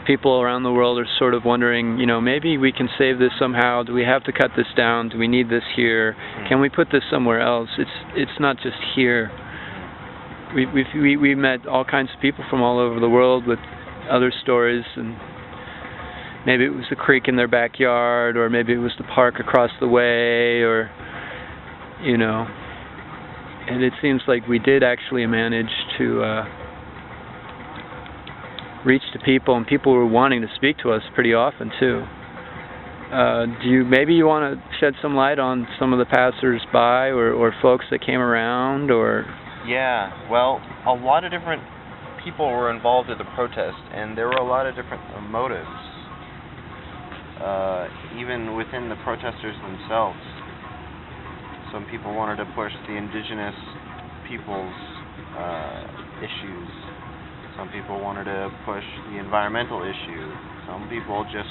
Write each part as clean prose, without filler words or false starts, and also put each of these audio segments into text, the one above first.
people around the world are sort of wondering, maybe we can save this somehow. Do we have to cut this down? Do we need this here? Can we put this somewhere else? It's not just here. We met all kinds of people from all over the world with other stories, and maybe it was the creek in their backyard, or maybe it was the park across the way, or and it seems like we did actually manage to reach to people, and people were wanting to speak to us pretty often too. Maybe you want to shed some light on some of the passers-by or folks that came around, or? Yeah, well, a lot of different people were involved in the protest, and there were a lot of different motives, even within the protesters themselves. Some people wanted to push the indigenous people's issues. Some people wanted to push the environmental issue. Some people just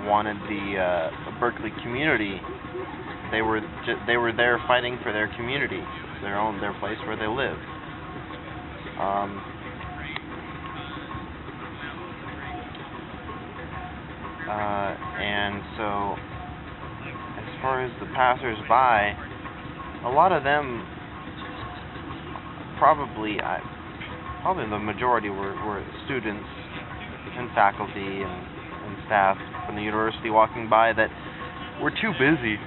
wanted the Berkeley community. They were there fighting for their community, their place where they live. And so, as far as the passers-by, a lot of them probably the majority were students and faculty and staff from the university walking by that were too busy.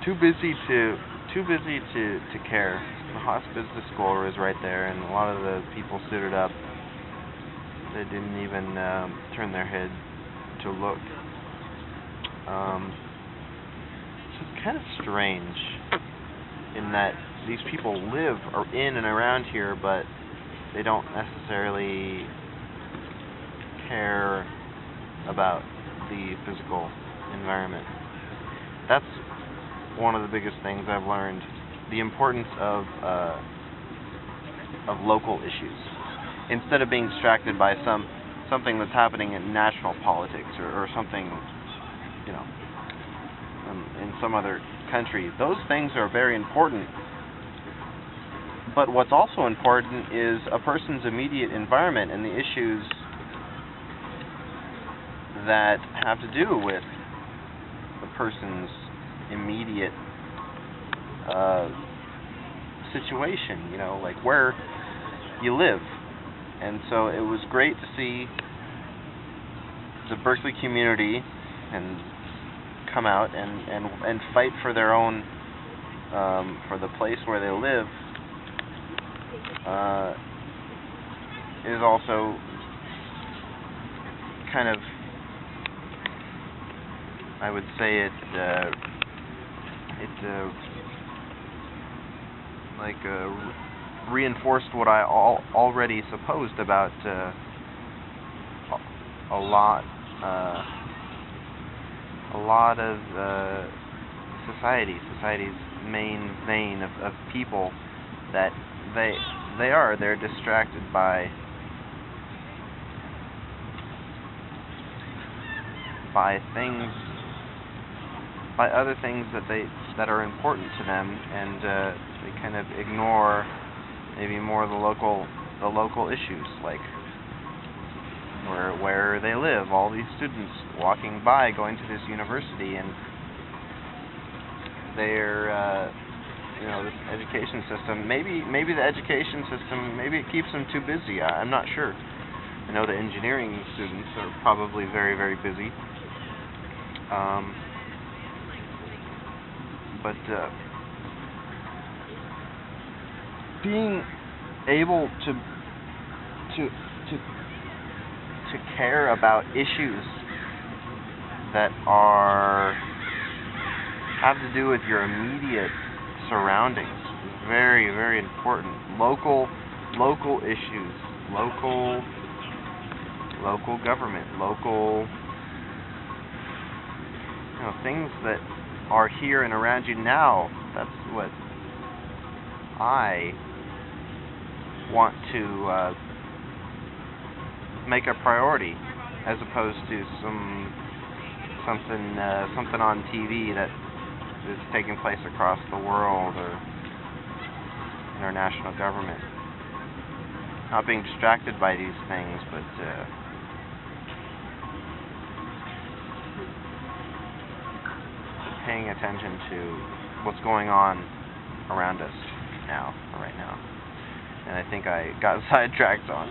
Too busy to care. The Haas Business School was right there, and a lot of the people suited up. They didn't even turn their head to look. So it's kind of strange in that these people live in and around here, but they don't necessarily care about the physical environment. That's one of the biggest things I've learned: the importance of local issues. Instead of being distracted by something that's happening in national politics or something, in some other country, those things are very important. But what's also important is a person's immediate environment and the issues that have to do with the person's immediate situation, like where you live. And so it was great to see the Berkeley community and come out and fight for their own, for the place where they live. Is also kind of, I would say it reinforced what I already supposed about a lot of society's main vein of people, that they're distracted by other things that are important to them, and they kind of ignore maybe more of the local issues, like where they live. All these students walking by, going to this university, and they're this education system. Maybe the education system, maybe it keeps them too busy. I'm not sure. I know the engineering students are probably very, very busy. But being able to care about issues that have to do with your immediate surroundings is very, very important. Local issues, local government, local things that are here and around you now. That's what I want to make a priority, as opposed to something on TV that is taking place across the world or in our national government. not being distracted by these things, but paying attention to what's going on around us right now. And I think I got sidetracked on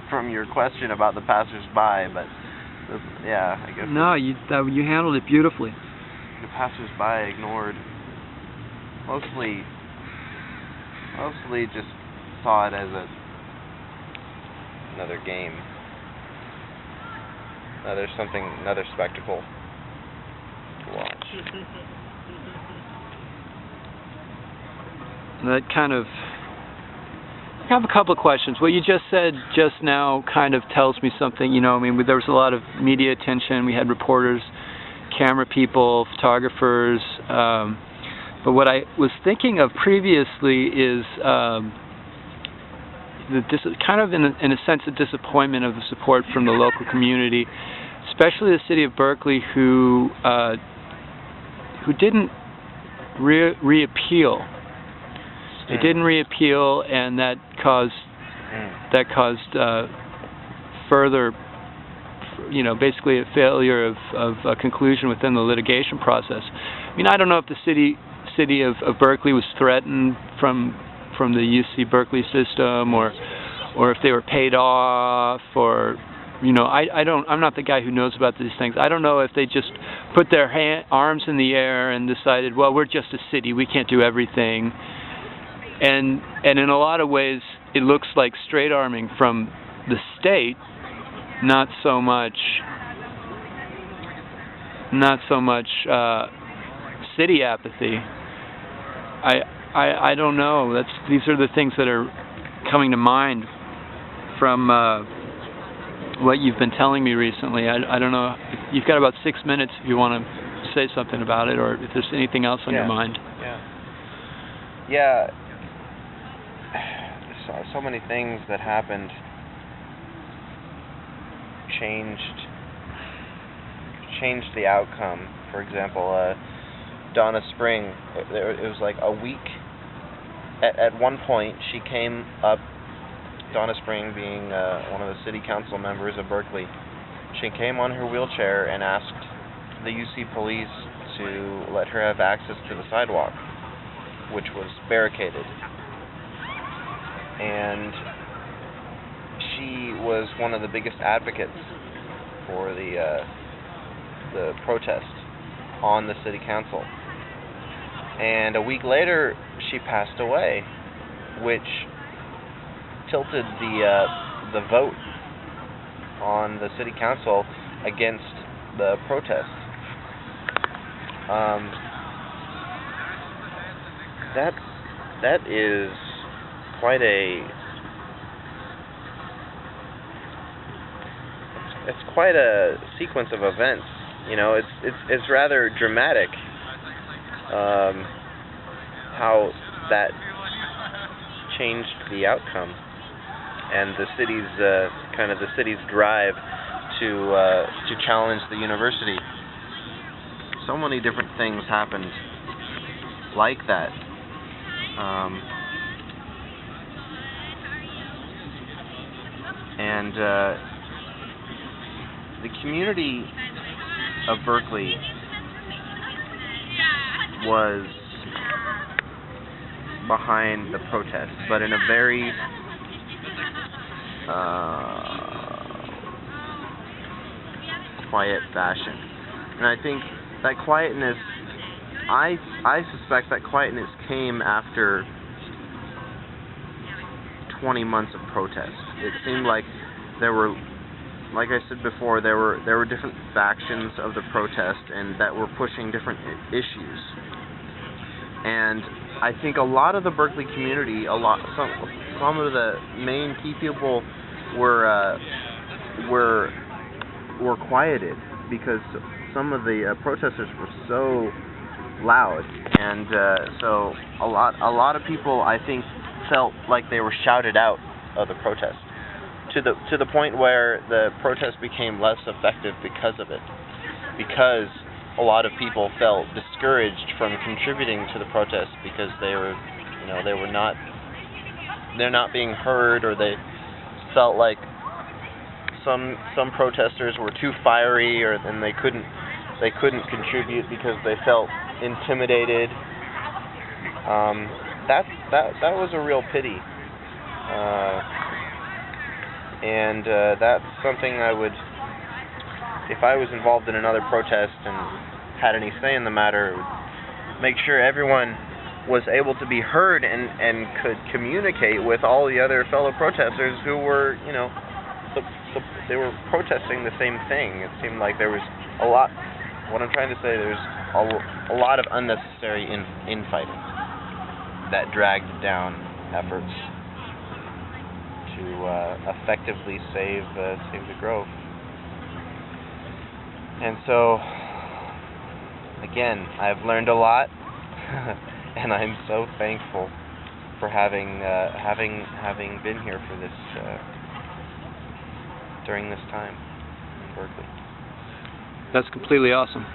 from your question about the passersby, but yeah, I guess. No, you handled it beautifully. The passersby ignored, mostly just saw it as another game, another spectacle to watch. That kind of. I have a couple of questions. What you just said just now kind of tells me something. You know, I mean, there was a lot of media attention. We had reporters, camera people, photographers. But what I was thinking of previously is kind of in a sense a disappointment of the support from the local community, especially the city of Berkeley, who didn't reappeal. They didn't reappeal, and that caused further, you know, basically a failure of a conclusion within the litigation process. I mean, I don't know if the city of Berkeley was threatened from the UC Berkeley system, or if they were paid off, or, you know, I'm not the guy who knows about these things. I don't know if they just put their arms in the air and decided, well, we're just a city, we can't do everything. And in a lot of ways, it looks like straight arming from the state, not so much city apathy. I don't know. These are the things that are coming to mind from what you've been telling me recently. I don't know. You've got about 6 minutes if you want to say something about it, or if there's anything else on your mind. Yeah. So many things that happened changed the outcome. For example, Donna Spring, it was like a week. At one point, she came up, Donna Spring being one of the city council members of Berkeley, she came on her wheelchair and asked the UC police to let her have access to the sidewalk, which was barricaded. And she was one of the biggest advocates for the protest on the city council. And a week later, she passed away, which tilted the vote on the city council against the protest. That is quite it's quite a sequence of events. You know, it's rather dramatic how that changed the outcome, and the city's drive to challenge the university. So many different things happened like that. And the community of Berkeley was behind the protest, but in a very quiet fashion. And I think that quietness, I suspect that quietness came after 20 months of protest. It seemed like there were, like I said before, there were different factions of the protest and that were pushing different issues. And I think a lot of the Berkeley community, some of the main key people were quieted because some of the protesters were so loud, and so a lot of people, I think, felt like they were shouted out of the protest, to the point where the protest became less effective because of it, because a lot of people felt discouraged from contributing to the protest because they're not being heard, or felt like some protesters were too fiery, and they couldn't contribute because they felt intimidated. That was a real pity, and that's something I would, if I was involved in another protest and had any say in the matter, make sure everyone was able to be heard and could communicate with all the other fellow protesters who were, they were protesting the same thing. It seemed like there was a lot. What I'm trying to say, there's a lot of unnecessary infighting that dragged down efforts to effectively save the Grove. And so, again, I've learned a lot, and I'm so thankful for having been here for this during this time in Berkeley. That's completely awesome.